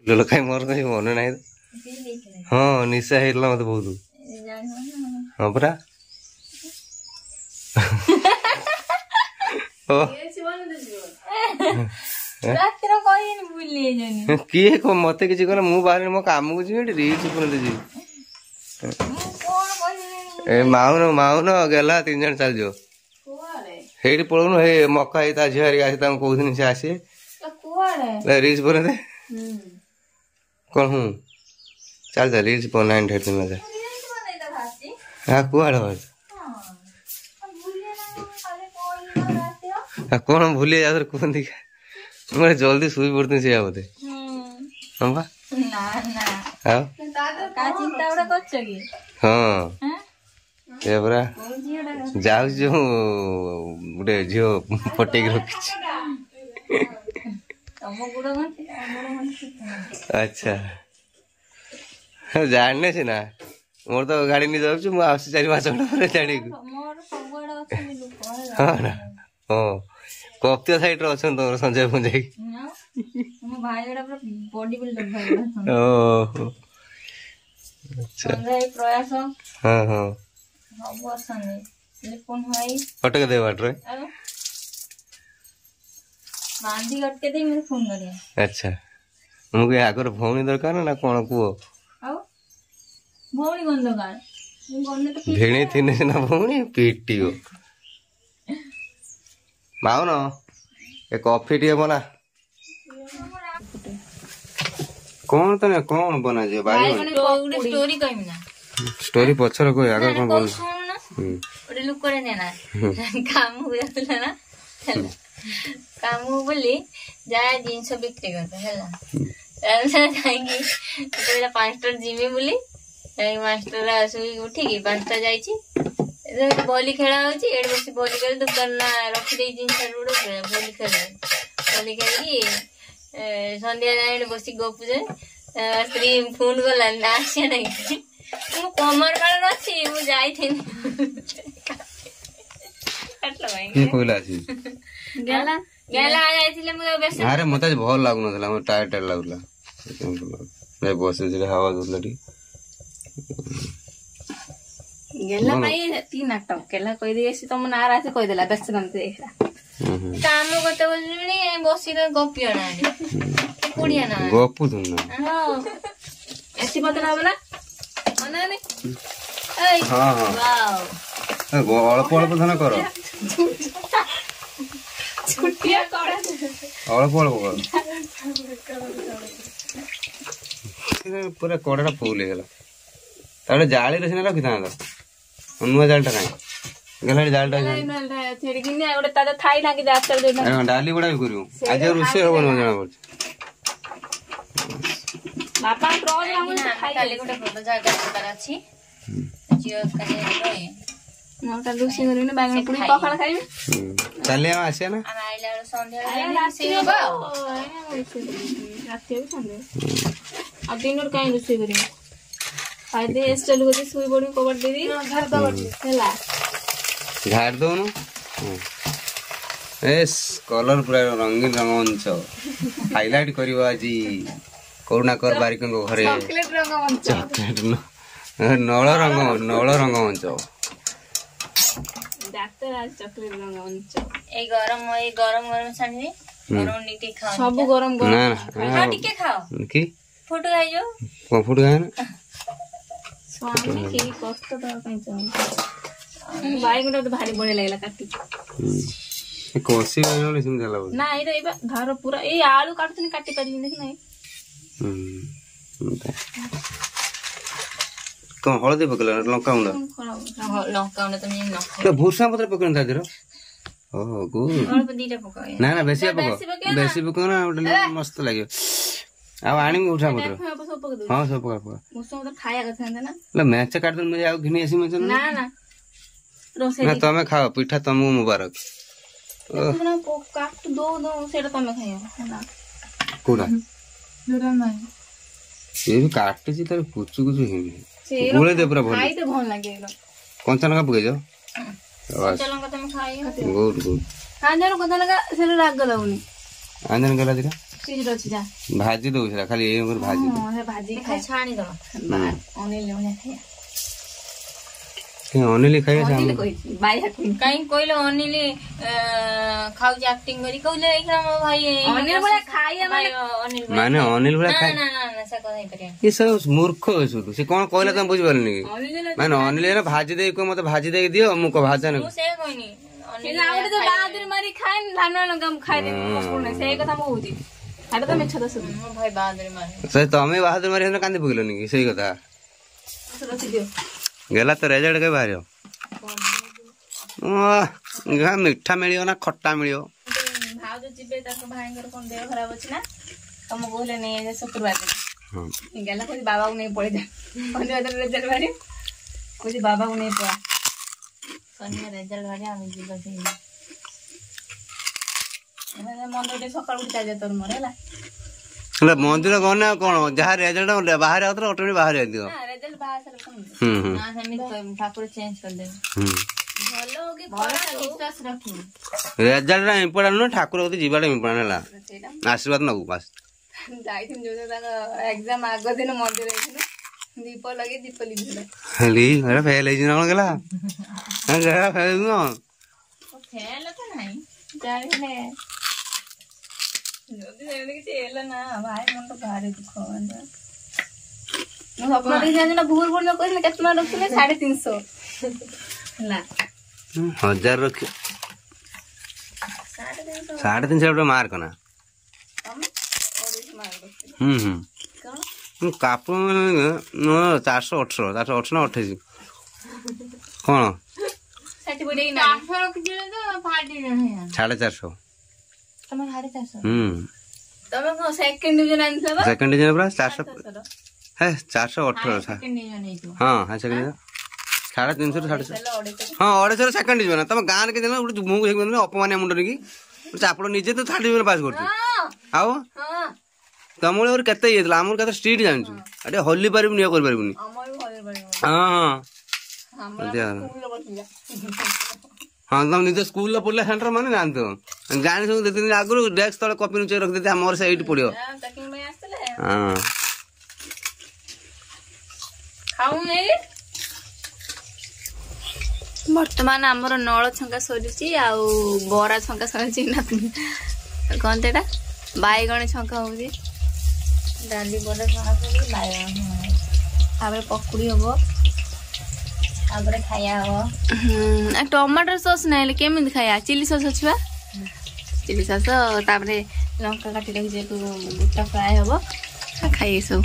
लोल कहीं मोर कहीं मन ना हाँ निशा है मत बहुत हाँ परा किए मत कि मु बाहर मो काम को जी रील्स जी ए माउन माउन गला 3 जन चल जो हेडी पळोनु हे मक्का हे ता झियारी आसी ता को दिन से आसी रील्स बने दे कौन हूँ चल चल रील्स बनाए ढेर दिन लगे हाँ कुआड़े बस कौन भूलिए जा कौन दिखा मैं जल्दी सुई पड़ती से बोधे हाँ बा हाँ हाँ ये बरा जाऊ जो गोटे झील फटे रखी अच्छा जानने से ना मोर तो गाड़ी नहीं जाऊँ मुझे 4-5 घंटा पर जाने हाँ ना हाँ कप्तिया साइड रे अछन तोर संजय पंजय मो भाई एडा बॉडी बिल्डर भाई ओहो अच्छा संजय प्रयास हां हां सब अछन टेलीफोन भाई फटक दे बाट रे बांधी कटके दे मेरे फोन करिया अच्छा मुके आगर भौणी दरकार ना कोन को आ भौणी गन दरकार मु गन्ने तो भेणे थिने ना भौणी पीटियो माउन ए कॉफी टी बना कौन तने कौन बना जे भाई स्टोरी कहमी ना स्टोरी पछर कोई आगर कोन बोल ओडे लुक करे ने ना काम होयला ना काम बोली जाय जिंस बिक्री करते हैला तारसा जाएंगे तो 5टा जिमे बोली मास्टर आसुई उठी की 5टा जाईची बॉली खेला होची एड बसी बॉली कर दुकान ना रखी दे जिंस रोड बॉली खेला बॉली खेली संध्या जाए बसी गपु जे स्त्री फोन गला ना आसे नहीं मु कमर वाला अछि मु जाई थिन कटला भाई की कोइला छी गेला गेला आ जाइथिले मु बेस अरे मते भल लागु नथला म टायर टायर लागला मैं बसे जे हवा दुलडी गेला भाई 3 नाटक केला कहि देसी तुम नाराज कहि देला बेस गंते देखला काम गते बोलनी बसी के गपिया ना कुड़िया ना गपु तुम ना हां ऐसी बतला बोला मने ने ए हां हां वाओ अल्प अल्प धन करो छुट्टिया करा अल्प अल्प करो पूरा कोड़ाटा फुल हेला ताले जाली रे सिना रखि थांदा नुआ जालटा काई गलाडी जालटा नहीं छेड़ी किने ओडे तादा थाई ना कि जाचल दे ना डाली बडा करियो आज रुसे होबो न जाना पड़ बापा क्रोज लागु खाई काली गोटे फोटो जागा कर अछि जियो कने रे मोटा रुसे करियो ने बागन पुनी पखाळ खाइबे चले हम आसे ना हम आइला संध्या रुसे होबो राती भी संध्या अब दिन और काई रुसे करियो आदे स्टाइल को सुई बडी कवर दे दी घर द हेला घर दो न एस कलर पूरा रंगीन रंगमंच हाइलाइट करियो आजी करुणाकर बारिकन को घरे चॉकलेट रंगमंच चॉकलेट नळ रंगमंच डाक्टर आज चॉकलेट रंगमंच ए गरम छानी गरम नीति खाओ सब गरम ना ना टिके खाओ की फोटो आइयो को फोटो आना स्वामी के कष्ट तो कहीं चाहूं भाई गुडा तो भारी बड़े लागला काटी कोसी वाला सुन जाला ना ए रे धार पूरा ए आलू काटतनी काटी पारी देख नहीं कौन हळदी पकला लंका उंडा तो मैं न तो भूसा पत्र पकन था जरो ओ गुड और दीटा पका ना ना बेसी पका ना मस्त लागियो अब आनी में उठा पत्र हां सब पका भूसा तो खाया कथा ना ले मैच काट दन मुझे आ घिनी आसी में ना ना रोसे ना तमे खाओ पिठा तमु मुबारक ना काट दो सेटा तमे खाइयो ना कोडा जोरा नहीं ये भी काटते छी तर पुचु कुछ हेनी गोले दे पूरा भल खाई तो भल लागेगा कंचा लगा पके जो कंचा लगा तुम खाई गुड गुड आंजन कंचा लगा से राग गलाउनी आंजन गला दिरा भाजी दो खाली भाजी छाणी दो अनिल खाइए कहीं कोइले अनिल खाऊ एक्टिंग करी कोइले एकरा मो भाई अनिल बड़ा खाइए माने अनिल बड़ा खाइ ना ना ना से कहि परिया ये सब मूर्ख है से कोन कहले तुम बुझ परनी माने अनिल रे भाजी दे को मते भाजी दे दियो मु को भाजा न से कोइनी अनिल आउट तो बहादुर मारी खाइन धान न गम खाइ दे कोन से कथा मो होती आटा तो मिछ दस मो भाई बहादुर मारी से तमे बहादुर मारी न कांदी पगलो नी सही कथा रची दियो गेला तो रिजल्ट के बाहरियो गा मिठा मिलियो ना खट्टा मिलियो भाव जो जिबे ताको भाईंगर कोन देह खराब अछि ना तुम कहले नै जे शुक्रवार दिन गेला कोई बाबा को नै पड़े जा अन्य रिजल्ट बाहरी कोई बाबा को नै पड़ा सन्या रिजल्ट बाहरी हम जिबे से एने मंदिर सकाळ उठा जा तोर मोर हला मंदिर गने कोन जहा रिजल्ट बाहर आउत ऑटोमेटिक बाहर आ दियो हां रिजल्ट बाहर से कोन ना हम ठाकुर चेंज कर दे भलो होगी विश्वास रखी रिजल्ट इम्पोर्टेंट न ठाकुर होती जीवाटा इम्पोर्टेंट है आशीर्वाद नगु बस जाइथिन जो तक एग्जाम आगो दिन मंदिर आइथिन दीप लगे दीप लिखले हली अरे फेल है न गेला हां गेला फेल न फेल तो नहीं जाने जल्दी जल्दी के एला ना भाई मन तो भारी दुख होंदा मु अपना दे जाने ना भूल भूल कहले कितना रखले 350 ला 1000 रख 350 मार्क ना काप 418 ना 28 कौन 450 सेकंड डिवीजन पूरा 400 है 418 हाँ हाँ सेकंड 350 हाँ 250 सेकंड डिवीजन तुम गाँव के मुझे अपमान मुंडन की चापड़ निजे तो 3rd डिवीजन पास कर आओ तुम के आम के स्ट्रीट जानू अरे हल्ली पार नहीं हाँ हाँ तुम निज स्कूल पढ़ला सेंटर मैंने जानते जानी सब 2 दिन आगु डेस्क तले कॉपी नुचे रख देते मोर से पढ़ो हाँ बर्तमान आमर नल छंका सरी बरा छंका सरी कौन तेटा बैगण छंका हो डाली बड़ा छंका सरी बैगण पकुड़ी हम खाया हम टमाटर सॉस ना केमी खाया चिली सॉस अच्छी चिली सॉस लंका काटी रखी बुटा फ्राए हम खाई सब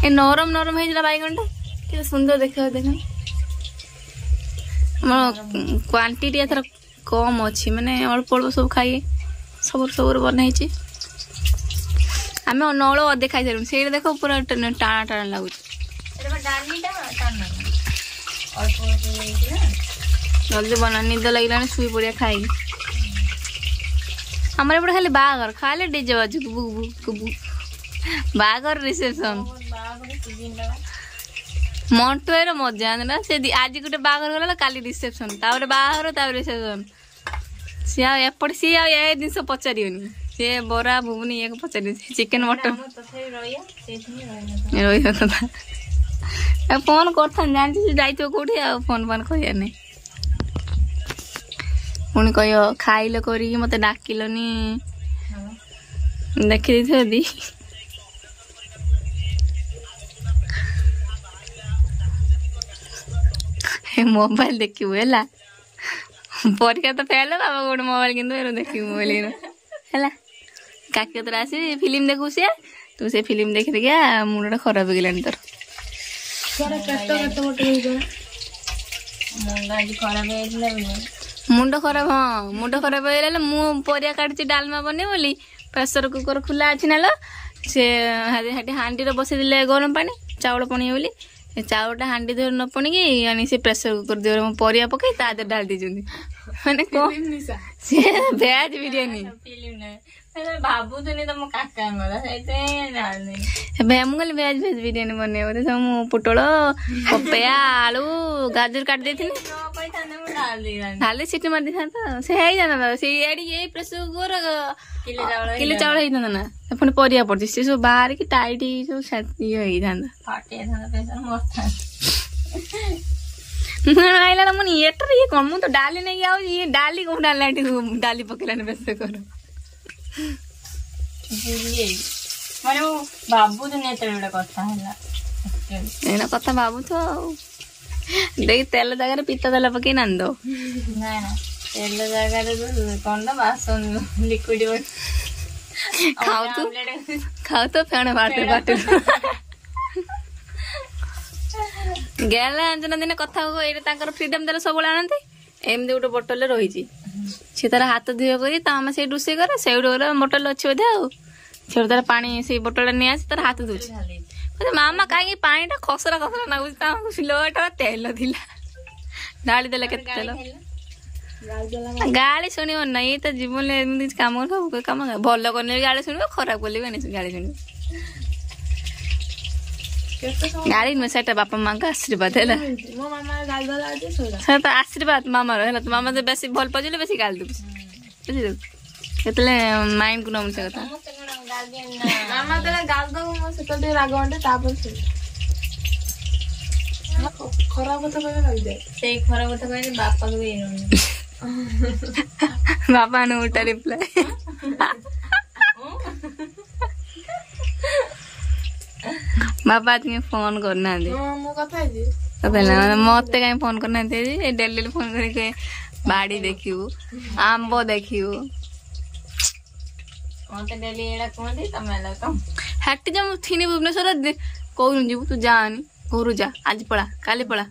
ए नरम नरम है बैगण टा सुंदर देखा देख क्वांटिटी एथर कम अच्छी माने अल्प अल्प सब खाइए सबुर सबुर बनाई आम नल अधे खाई सारू से देख पूरा टाणा टाणा लगुच जल्दी बना निद लगे शुई पड़िया खाई आम एपटे खाली बाघर खाली डीजे बाजू बाघर रिसेप्शन मंटुआर मजा ना से आज गोटे बाघर गला काली रिसेप्शन बाघर रिसेप्शन सी एपटे सी ए जिन पचार सी बरा भुवनी ये पचार चिकेन मटन रही फोन कर जानती जाइए कौटी फोन फान कह पुणी कह खाइल कर मत डाकिलनी देखी दी मोबाइल देखू है परीक्षा तो फेल बाबा गोटे मोबाइल कि देख मोबाइल है काकी तोर आस फिल्म देखू सी तू से फिल्म देखी देखिया मुंडा खराब हो गलानी तोर मुंड खराब हाँ मुंड खराब हो मु परिया काटची डालमा बने बोली प्रेसर कुकर खुला अच्छी ना से हांडी बसई दे गरम पानी चाउल पणी बोली चाउलटा हांडी धर न पणिकी से प्रेसर कुकर दे परिया पकई ता डाल दी मैंने भेज बिरियानी मुझे भेज भेज बिरियानी बने सब पुटल पपया आलू गाजर काट देती ଖାଲି ସିଟି ମାରି ଦେଇଥାନ୍ତା ସେ ହେଇଥାନ୍ତା ସେ ଏଡି ଏଇ ପ୍ରେସର କୁକର କିଲେ ଚାଉଳ ହେଇଥାନ୍ତା ନା ପୁଣି ପରିବା ପଡୁଛି ସେ ସବୁ ବାହାରିକି ଟାଇଟ୍ ସବୁ ଇଏ ହେଇଥାନ୍ତା ଆଇଲା ନା ମୁଁ ଏଟାରେ ଇଏ କଣ ମୁଁ ତ ଡାଲି ନେଇକି ଆଉଛି ଇଏ ଡାଲି କୋଉ ଡାଲି ପକେଇଲାନି ପ୍ରେସର କୁକର ମାନେ ମୁଁ ଭାବୁଥିଲି ଏତେବେଳେ ଗୋଟେ କଥା ହେଲା ଏଇନା କଥା ଭାବୁଛ ଆଉ ଦେଇ ତେଲ ଜାଗାରେ ପିତା ତେଲ ପକେଇ ନାନ୍ଦ ନାଇଁ ନା ତେଲ ଜାଗାରେ କଣ ନା ବାସନ ଲିକ୍ୱିଡ ଖାଉ ତ ଫେଣ ବାଟରେ ଗେଲା ଅଞ୍ଜନା ଦିନେ କଥା ହୁଅ ଏଇଟା ତାଙ୍କର ଫ୍ରିଡମ ତେଲ ସବୁବେଳେ ଆଣନ୍ତି ଏମିତି ଗୋଟେ ବୋଟଲରେ ରହିଛି ସେ ତାର ହାତ ଧୁଅ କରି ତା ମାମା ସେଇଠି ରୋଷେଇ କରେ ସେଇଠୁ ଗୋଟେ ବୋଟଲ ଅଛି ବୋଧେ ଆଉ ସେଇଠୁ ତାର ପାଣି ସେଇ ବୋଟଲଟା ନେଇ ଆସି ତାର ହାତ ଧୁଉଛି ମାମା କାହିଁକି ପାଣିଟା ଖସରା ଖସରା ନାଗୁଛି ତାଙ୍କୁ ସିଲଟ ତେଲ ଥିଲା ଢାଳି ଦେଲେ କେତେ ତେଲ ଗାଳି ଶୁଣିବ ନା ଇଏ ତ ଜୀବନରେ ଏମିତି କାମ କାମ ଭଲ କଲେ ବି ଗାଳି ଶୁଣିବ ଖରାପ କଲେ ବି ଗାଳି ଶୁଣିବ ଗାଳି ନୁହେଁ ସେଟା ବାପା ମାଙ୍କ ଆଶୀର୍ବାଦ ହେଲା ସେଟା ତ ଆଶୀର୍ବାଦ ମାମାର ହେଲା ତ ମାମା ତ ବେଶୀ ଭଲ ପାଉଥିଲେ ବେଶୀ ଗାଳି ଦଉଛି ବୁଝିଲୁ କେତେବେଳେ ମାଇଣ୍ଡକୁ ନମୁ ସେ କଥା ମାମା ତେଳେ ଗାଳି ଦବ ମୋ ସେତେବେଳେ ଟିକେ ରାଗ ଆଣ୍ଟେ ତାପରେ ଖରାପ କଥା କହିବେ ଲାଗିଯାଏ ସେଇ ଖରାପ କଥା କହିଲେ ବାପାକୁ ବି ବାପା नु ଉଲ୍ଟା ରିପ୍ଲାଏ ବାପା ଆଜି ଫୋନ କରୁନାହାନ୍ତି ମୁଁ କଥା ହେଇଛି ମତେ କାହିଁ ଫୋନ କରୁନାହାନ୍ତି ଡେଲି ଫୋନ କରିକି ବାଡି ଦେଖିବୁ ଆମ୍ବ ଦେଖିବୁ ମତେ ଡେଲି ଏଇଟା କୁହନ୍ତି ତମେ ହାଟି ଯା ମୁଁ ଥିନି ଭୁବନେଶ୍ୱର କହୁନୁ ଯିବୁ ତୁ ଯାଆନି ଘରୁ ଯା ଆଜି ପଳା କାଲି ପଳା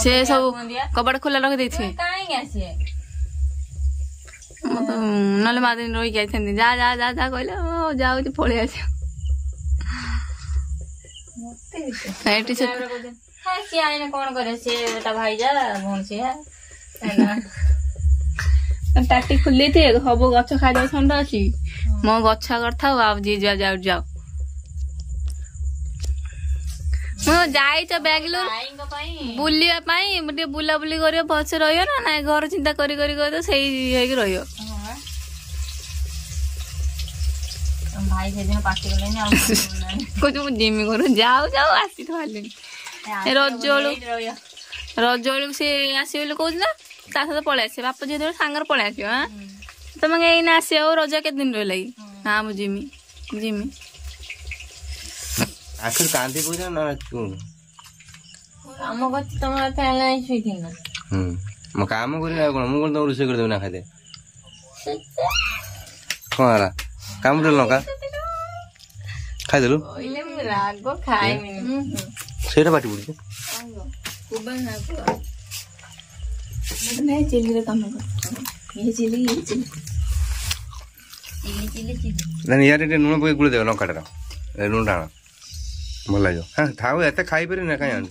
ସେ ସବୁ କବାଟ ଖୋଲା ରଖିଦେଇଥିବେ ନହେଲେ ମା ଦିନ ରହିକି ଯାଇଥାନ୍ତି ଯା ଯା ଯା ଯା କହିଲେ ଯାଉଛି ପଳେଇ ଆସିବ କଣ କରେ ସିଏ ତା ଭାଇ ଯା ଭଉଣୀ ସିଏ ଟାଟି ଖୋଲି ଦେଇଥିବେ ସବୁ ଗଛ ଖାଇଦବ ଷଣ୍ଢ ଅଛି ମୋ ଗଛ କରିଥାଉ ଆଉ ଯିଏ ଯାଉ ଯାଉ ଯାଉ ମୁଁ ଯାଇଛ ବାଙ୍ଗଲୋର ବୁଲିବା ପାଇଁ ଟିକେ ବୁଲାବୁଲି କରିବ ଭଲସେ ରହିବ ନା ନାଇଁ ଘର ଚିନ୍ତା କରି କରି କରି ସେଇ ହେଇକି ରହିବ ଭାଇ ସେଦିନ ପାଟି କଲେନି କହୁଛୁ ମୁଁ ଜିମି ଘରୁ ଯାଉ ଯାଉ ଆସି ପାରିଲିନି ରଜ ବେଳକୁ ସେ ଆସିବ ବୋଲି କହୁଛି ନା ତା ସହିତ ପଳେଇ ଆସିବ ବାପା ଝିଅ ସାଙ୍ଗରେ ପଳେଇ ଆସିବ ତମେ ଏଇନା ଆସିବ ଆଉ ରଜ କେତେ ଦିନ ରହିଲା କି ନା ମୁଁ ଜିମି ଆଖir କାନ୍ଦି ପୂଜା ନା ଆମ କଥା ତମ କଥା ହେଲା ଶୋଇଥିଲ ମୁଁ କାମ କରିନି ଆଉ କଣ ମୁଁ କଣ ତମ ରୋଷେଇ କରିଦେବି ନା ଖାଇଦେ କଣ ହେଲା କାମ ଦେଲ ଲଙ୍କା ଖାଇଦେଲୁ ରାଗ ଖାଇନି ସେଇଟା ପାଟି ପଡୁଛି ଚିଲିରେ କାମ କର ଇଆଡେ ଟିକେ ଲୁଣ ପକେଇ ଗୁଳି ଦେବ ଲଙ୍କାଟାର ଲୁଣଟା ଆଣ ଭଲ ଲାଗିବ ହଁ ଥାଉ ଏତେ ଖାଇପାରିବି ନା କାହିଁ ଆଣୁ